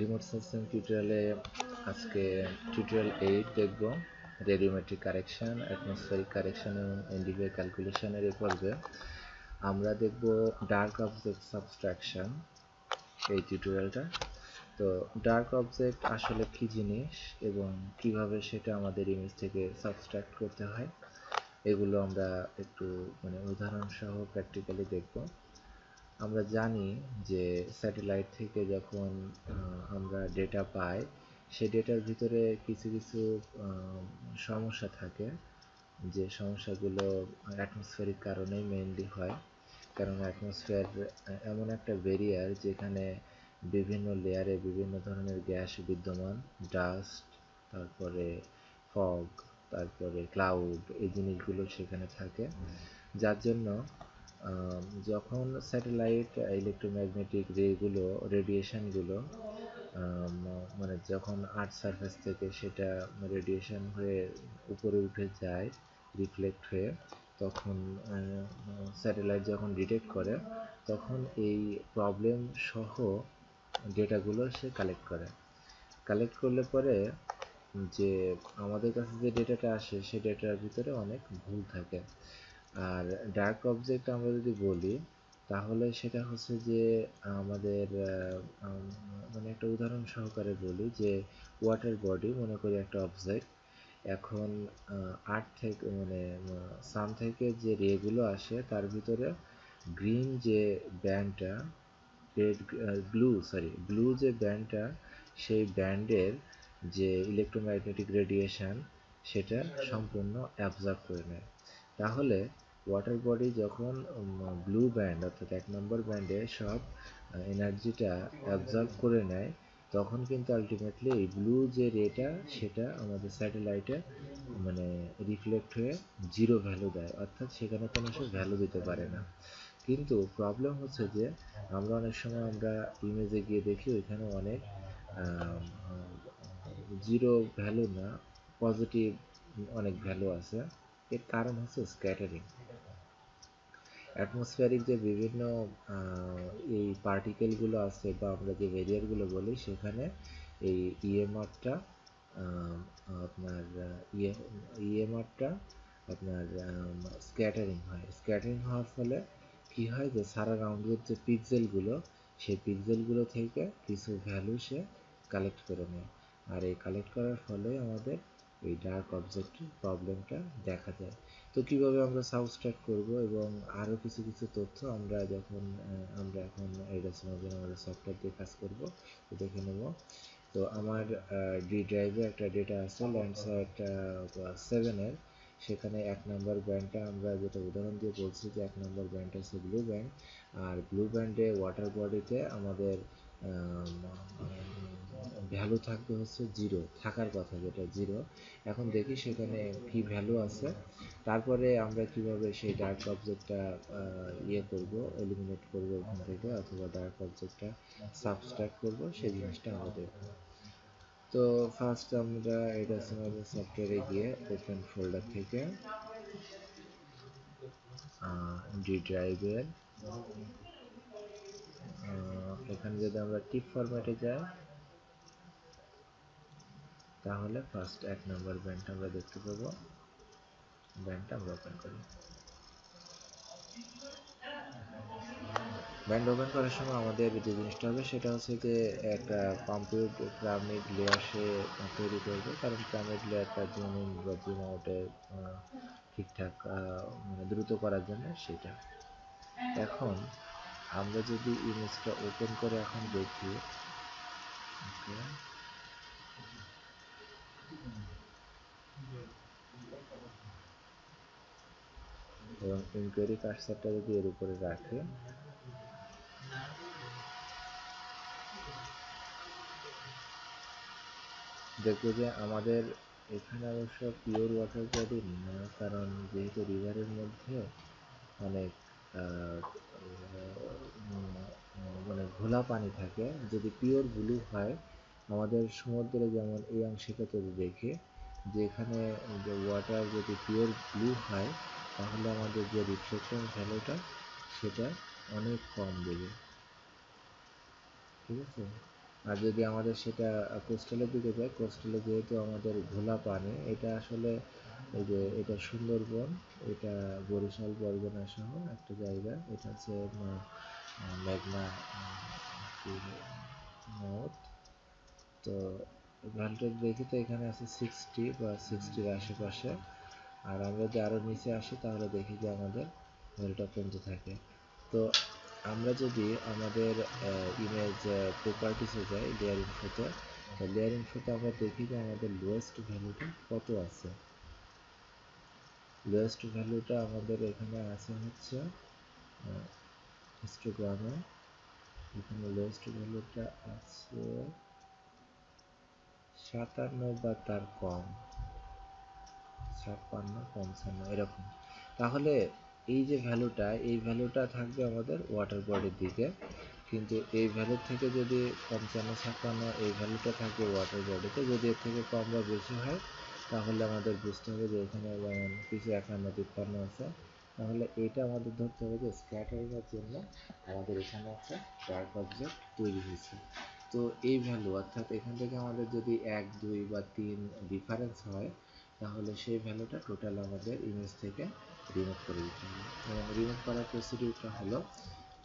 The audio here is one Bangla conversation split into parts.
রিমোট সেন্সিং টিউটোরিয়ালে আজকে টিউটোরিয়াল 8 দেখব রেডিওমেট্রিক কারেকশন, অ্যাটমসফেরিক কারেকশন এবং এনডিভিআই ক্যালকুলেশনের এই পর্বে আমরা দেখব ডার্ক অবজেক্ট সাবস্ট্রাকশন এই টিউটোরিয়ালটা। তো ডার্ক অবজেক্ট আসলে কি জিনিস এবং কিভাবে সেটা আমাদের ইমেজ থেকে সাবস্ট্রাক্ট করতে হয় এগুলো আমরা একটু উদাহরণ সহ প্র্যাকটিক্যালি দেখব। আমরা জানি যে স্যাটেলাইট থেকে যখন আমরা ডেটা পাই সেই ডেটার ভিতরে কিছু কিছু সমস্যা থাকে, যে সমস্যাগুলো অ্যাটমসফেরিক কারণেই মেইনলি হয়। কারণ অ্যাটমসফিয়ার এমন একটা ব্যারিয়ার যেখানে বিভিন্ন লেয়ারে বিভিন্ন ধরনের গ্যাস বিদ্যমান, ডাস্ট, তারপরে ফগ, তারপরে ক্লাউড, এই জিনিসগুলো সেখানে থাকে, যার জন্য যখন স্যাটেলাইট ইলেকট্রোম্যাগনেটিক রেগুলো রেডিয়েশনগুলো যখন আর্থ সারফেস থেকে সেটা রেডিয়েশন হয়ে উপরে উঠে যায় রিফ্লেক্ট হয়ে, তখন স্যাটেলাইট যখন ডিটেক্ট করে তখন এই প্রবলেম সহ ডেটাগুলো সে কালেক্ট করলে পরে যে আমাদের কাছে যে ডেটাটা আসে সেই ডেটার ভিতরে অনেক ভুল থাকে। আর ডার্ক অবজেক্ট আমরা যদি বলি তাহলে সেটা হচ্ছে যে আমাদের একটা উদাহরণ সহকারে বলি যে ওয়াটার বডি মনে করি একটা অবজেক্ট। এখন আর্থ থেকে সান থেকে যে রেগুলো আসে তার ভিতরে গ্রিন যে ব্যান্ডটা, ব্লু যে ব্যান্ডটা, সেই ব্যান্ডের যে ইলেকট্রোম্যাগনেটিক রেডিয়েশন সেটা সম্পূর্ণ অ্যাবজর্ব করে নেয়। তাহলে ওয়াটার বডি যখন ব্লু ব্যান্ড অর্থাৎ 1 নম্বর ব্যান্ডে সব এনার্জিটা অ্যাবজর্ব করে নেয়, তখন কিন্তু আলটিমেটলি এই ব্লু যে রেটা সেটা আমাদের স্যাটেলাইটে রিফ্লেক্ট হয়ে জিরো ভ্যালু দেয়, অর্থাৎ সেখানে কোনো সে ভ্যালু দিতে পারে না। কিন্তু প্রবলেম হচ্ছে যে আমরা অনেক সময় আমরা ইমেজে গিয়ে দেখি ওইখানে অনেক জিরো ভ্যালু না, পজিটিভ অনেক ভ্যালু আছে। এর কারণ হচ্ছে স্ক্যাটারিং। অ্যাটমসফিয়ারিক যে বিভিন্ন এই পার্টিকেলগুলো আছে বা আমরা যে ভেরিয়ারগুলো বলি সেখানে এই ইএমআরটা আপনার ইএমআরটা আপনার স্ক্যাটারিং হয়। স্ক্যাটারিং হওয়ার ফলে কি হয় যে সারা রাউন্ডের যে পিক্সেলগুলো সেই পিক্সেলগুলো থেকে কিছু ভ্যালু সে কালেক্ট করে নেয়। আর এই কালেক্ট করার ফলে আমাদের এই ডার্ক অবজেক্টের প্রবলেমটা দেখা যায়। তো কিভাবে আমরা সাবস্ট্রাক্ট করব এবং আরও কিছু কিছু তথ্য আমরা যখন আমরা এখন এটা জন্য আমাদের সফটওয়্যার দিয়ে কাজ করব তো দেখে নেব। তো আমার ডি ড্রাইভে একটা ডেটা আছে ল্যান্ডস্যাট 7-এর, সেখানে 1 নম্বর ব্যান্ডটা আমরা যেটা উদাহরণ দিয়ে বলছি যে 1 নম্বর ব্যান্ডটা হচ্ছে ব্লু ব্যান্ড, আর ব্লু ব্যান্ডে ওয়াটার বডিতে আমাদের ভ্যালু থাকবে হচ্ছে জিরো, থাকার কথা যেটা জিরো। এখন দেখি সেখানে কি ভ্যালু আছে, তারপরে আমরা কিভাবে সেই ডার্ক অবজেক্টটা করব, এলিমিনেট করব ওখান থেকে, অথবা ডার্ক অবজেক্টটা সাবস্ট্রাক্ট করব, সেই জিনিসটা আমরা দেখব। তো ফার্স্ট আমরা এটা সফটওয়্যারে গিয়ে ওপেন ফোল্ডার থেকে ডি ড্রাইভের এখানে যদি আমরা টিপ ফরম্যাটে যাই তাহলে ফার্স্ট 1 নম্বর ব্যান্ডটা আমরা দেখতে পাবো। ব্যান্ডটা আমরা ওপেন করি। ব্যান্ড ওপেন করার সময় আমাদের যে জিনিসটা হবে সেটা হচ্ছে যে একটা কম্পিউট পিরামিড লেয়ার সে তৈরি করবে, কারণ পিরামিড লেয়ারটা জুম ইন বা জুম আউটে ঠিকঠাক দ্রুত করার জন্য সেটা। এখন আমরা যদি ইমেজটা ওপেন করে এখন দেখি, এবং ইনকোয়ারি কার্সারটা যদি এর উপরে রাখে, দেখবো যে আমাদের এখানে অবশ্য পিওর ওয়াটার বডি না, কারণ যেহেতু রিভারের মধ্যে অনেক ঘোলা পানি থাকে। যদি পিওর ব্লু হয়, আমাদের সমুদ্রে যেমন এই অংশটা যদি দেখি যে এখানে যে ওয়াটার যদি পিওর ব্লু হয় তাহলে আমাদের যে রিফ্লেকশন ভ্যালুটা সেটা অনেক কম দেবে। ঠিক আছে। আর যদি আমাদের সেটা কোস্টালের দিকে যায়, কোস্টালে যেহেতু আমাদের ঘোলা পানি, এটা আসলে এই যে এটা সুন্দরবন, এটা বরিশাল বরগুনা সহ একটা জায়গা, এটা হচ্ছে মেঘনা নদ। তো ভ্যালটা দেখি তো এখানে আছে 60 বা 60-র আশেপাশে। আর আমরা যদি আরও নিচে আসি তাহলে দেখি যে আমাদের ভ্যালুটা কমতে থাকে। তো আমরা যদি আমাদের ইমেজ প্রপার্টিসে যাই, লেয়ার ইনফোতে, তো লেয়ার ইনফোতে আমরা দেখি যে আমাদের লোয়েস্ট ভ্যালুটা কত আছে। লোয়েস্ট ভ্যালুটা আমাদের এখানে আছে হচ্ছে হিস্টোগ্রামে, এখানে লোয়েস্ট ভ্যালুটা আছে 57 বা তার কম, 56-55 এরকম। তাহলে এই যে ভ্যালুটা, এই ভ্যালুটা থাকবে আমাদের ওয়াটার বডির দিকে, কিন্তু এই ভ্যালু থেকে যদি 55-56 এই ভ্যালুটা থাকে ওয়াটার বডিতে, যদি এর থেকে কম বা বেশি হয় তাহলে আমাদের বুঝতে হবে যে এখানে যেমন কিছু 51-53 আছে, তাহলে এটা আমাদের ধরতে হবে যে স্ক্যাটারিংয়ের জন্য আমাদের এখানে একটা ডার্ক অবজেক্ট তৈরি হয়েছে। তো এই ভ্যালু অর্থাৎ এখান থেকে আমাদের যদি 1, 2 বা 3 ডিফারেন্স হয় তাহলে সেই ভ্যালুটা টোটাল আমাদের ইমেজ থেকে রিমুভ করে দিতে হবে। এবং রিমুভ করার প্রসিডিউরটা হলো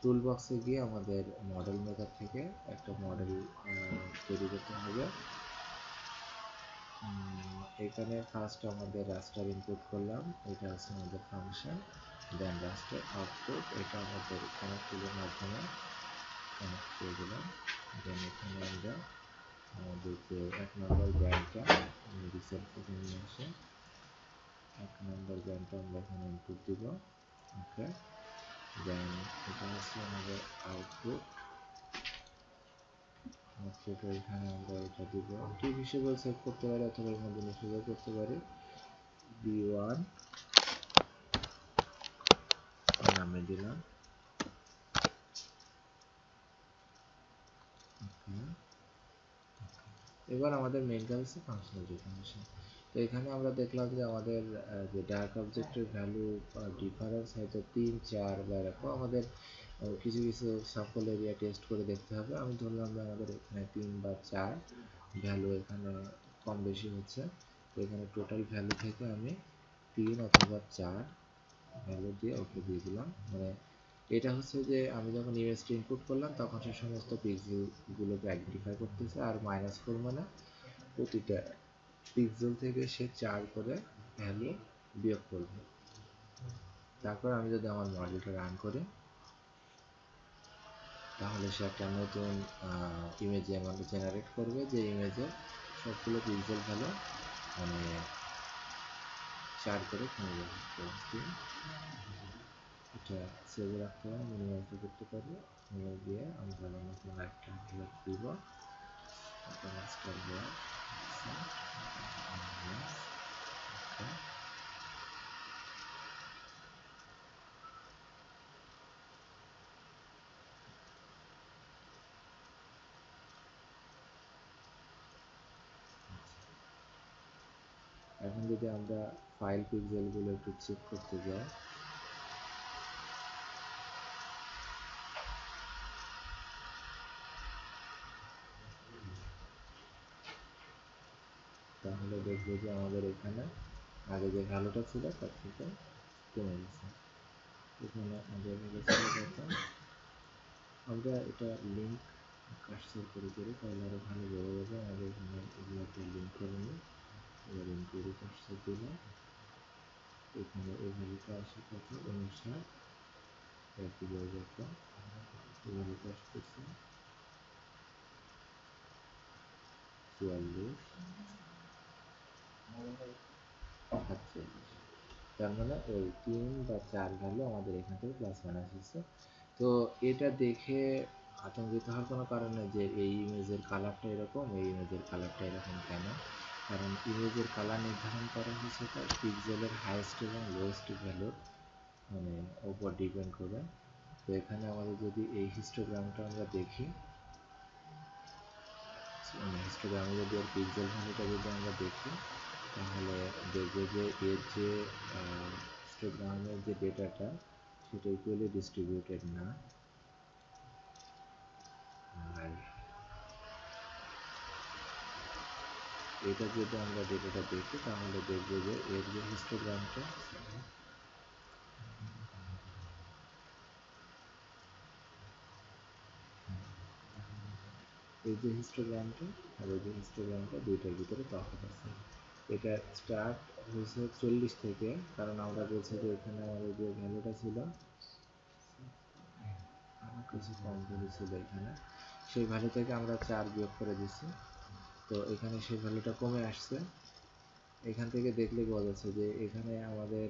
টুল বক্সে গিয়ে আমাদের মডেল মেকার থেকে একটা মডেল তৈরি করতে হবে। এখানে ফার্স্ট আমাদের রাস্টার ইনপুট করলাম, এটা হচ্ছে আমাদের ফাংশন, দেন রাস্টার আউটপুট, এটা আমাদের কানেক্ট টুলের মাধ্যমে কানেক্ট করে দিলাম। দেন এখানে আমরা আমাদের যে 1 নম্বর ব্যান্ডটা রিসেন্ট থেকে নিয়ে আসে, 1 নম্বর ব্যান্ডটা আমরা এখানে ইনপুট দিব। ওকে, দেন এটা হচ্ছে আমাদের আউটপুট, আউটপুট এখানে আমরা এটা দিব, টিপ হিসেবে সেভ করতে পারি অথবা এখানে জিনিস হিসেবে করতে পারি, b1 নামে দিলাম। এবার আমাদের মেইন কাজ হচ্ছে ফাংশনাল ডেফিনিশন। তো এখানে আমরা দেখলাম যে আমাদের যে ডার্ক অবজেক্টের ভ্যালু ডিফারেন্স হয়তো 3, 4 বা এরকম, আমাদের কিছু কিছু স্যাম্পল এরিয়া টেস্ট করে দেখতে হবে। আমি ধরলাম যে আমাদের এখানে 3 বা 4 ভ্যালু এখানে কম বেশি হচ্ছে, তো এখানে টোটাল ভ্যালু থেকে আমি 3 অথবা 4 ভ্যালু দিয়ে ওকে দিয়ে দিলাম। মানে এটা হচ্ছে যে আমি যখন ইমেজটা ইনপুট করলাম তখন সে সমস্ত পিক্সেলগুলোকে আইডেন্টিফাই করতেছে, আর -4 মানে প্রতিটা পিক্সেল থেকে সে 4 করে ভ্যালু বিয়োগ করবে। তারপর আমি যদি আমার মডেলটা রান করি তাহলে সে একটা নতুন ইমেজ আমাকে জেনারেট করবে, যে ইমেজে সবগুলো পিক্সেল ভ্যালু মানে 4 করে কমে যাবে। এটা সেভ রাখতে হবে, মিনিমাইজ করতে পারি, নিয়ে গিয়ে আমরা নতুন একটা ব্লক দিব, একটা মাস্টার ব্লক। এখন যদি আমরা ফাইল পিক্সেলগুলো একটু চেক করতে যাই, তাহলে দেখবো যে আমাদের এখানে আগে যে ভ্যালুটা ছিল তার থেকে কমে গেছে। এখানে আগে ভ্যালু ছিল কত, আমরা এটা লিঙ্ক কার্সর করে তাহলে আরো ভালো বোঝা যাবে। আমাদের এখানে এগুলোকে লিঙ্ক করে নিই, এবার ইনকোয়ারি কার্সর দিলাম, এখানে এই ভ্যালুটা আসে কত 59, একই জায়গাটা এই ভ্যালুটা আসতেছে 44, 47। তার মানে ওই 3 বা 4 ভ্যালু আমাদের এখান থেকে প্লাস মাইনাস হচ্ছে। তো এটা দেখে আতঙ্কিত হওয়ার কোনো কারণ নেই যে এই ইমেজের কালারটা এরকম, এই ইমেজের কালারটা এরকম কেন, কারণ ইমেজের কালার নির্ধারণ করা হচ্ছে তার পিক্সেলের হাইয়েস্ট এবং লোয়েস্ট ভ্যালুর মানে উপর ডিপেন্ড করে। তো এখানে আমাদের যদি এই হিস্টোগ্রামটা আমরা দেখি, হিস্টোগ্রামে যদি এর পিক্সেল ভ্যালুটা যদি আমরা দেখি তাহলে দেখবো যে এর যে হিস্টোগ্রামের যে ডেটাটা সেটা ইকুয়ালি ডিস্ট্রিবিউটেড না, আর এটা যদি আমরা ডেটাটা দেখি তাহলে দেখব যে এর যে হিস্টোগ্রামটা, এই যে হিস্টোগ্রামটা আর এই যে হিস্টোগ্রামটা দুইটার ভিতরে তফাৎ আছে। এটা স্টার্ট হয়েছে 40 থেকে, কারণ আমরা বলছি যে এখানে আমাদের যে ভ্যালুটা ছিল কিছু কম ভ্যালু ছিল এখানে, সেই ভ্যালু থেকে আমরা 4 বিয়োগ করে দিচ্ছি, তো এখানে সেই ভ্যালুটা কমে আসছে। এখান থেকে দেখলে বোঝা যাচ্ছে যে এখানে আমাদের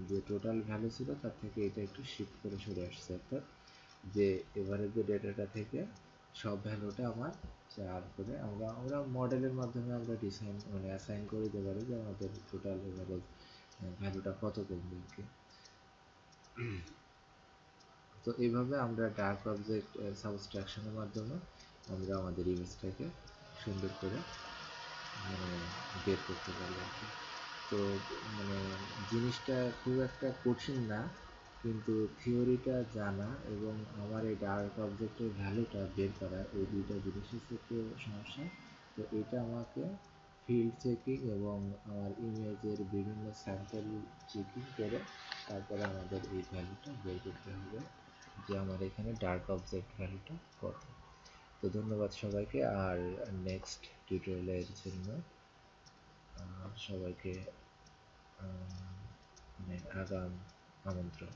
যে টোটাল ভ্যালু ছিল তার থেকে এটা একটু শিফট করে সরে আসছে, অর্থাৎ যে এভারেজ যে ডেটাটা থেকে সব ভ্যালুটা আমার 4 করে আমরা মডেলের মাধ্যমে আমরা ডিসাইন মানে অ্যাসাইন করে দিতে পারি যে আমাদের টোটাল এভারেজ ভ্যালুটা কত কমবে আর কি। তো এইভাবে আমরা ডার্ক অবজেক্ট সাবস্ট্রাকশনের মাধ্যমে আমরা আমাদের ইমেজটাকে সুন্দর করে মানে বের করতে পারি আর কি। তো মানে জিনিসটা খুব একটা কঠিন না, কিন্তু থিওরিটা জানা এবং আমার এই ডার্ক অবজেক্টের ভ্যালুটা বের করা, এই দুইটা জিনিসের ক্ষেত্রে সমস্যা। তো এটা আমাকে ফিল্ড চেকিং এবং আমার ইমেজের বিভিন্ন স্যাম্পল চেকিং করে তারপরে আমাদের এই ভ্যালুটা বের করতে হবে যে আমার এখানে ডার্ক অবজেক্ট ভ্যালুটা কত। তো ধন্যবাদ সবাইকে, আর নেক্সট টিউটোরিয়ালের জন্য সবাইকে মানে আগাম আমন্ত্রণ।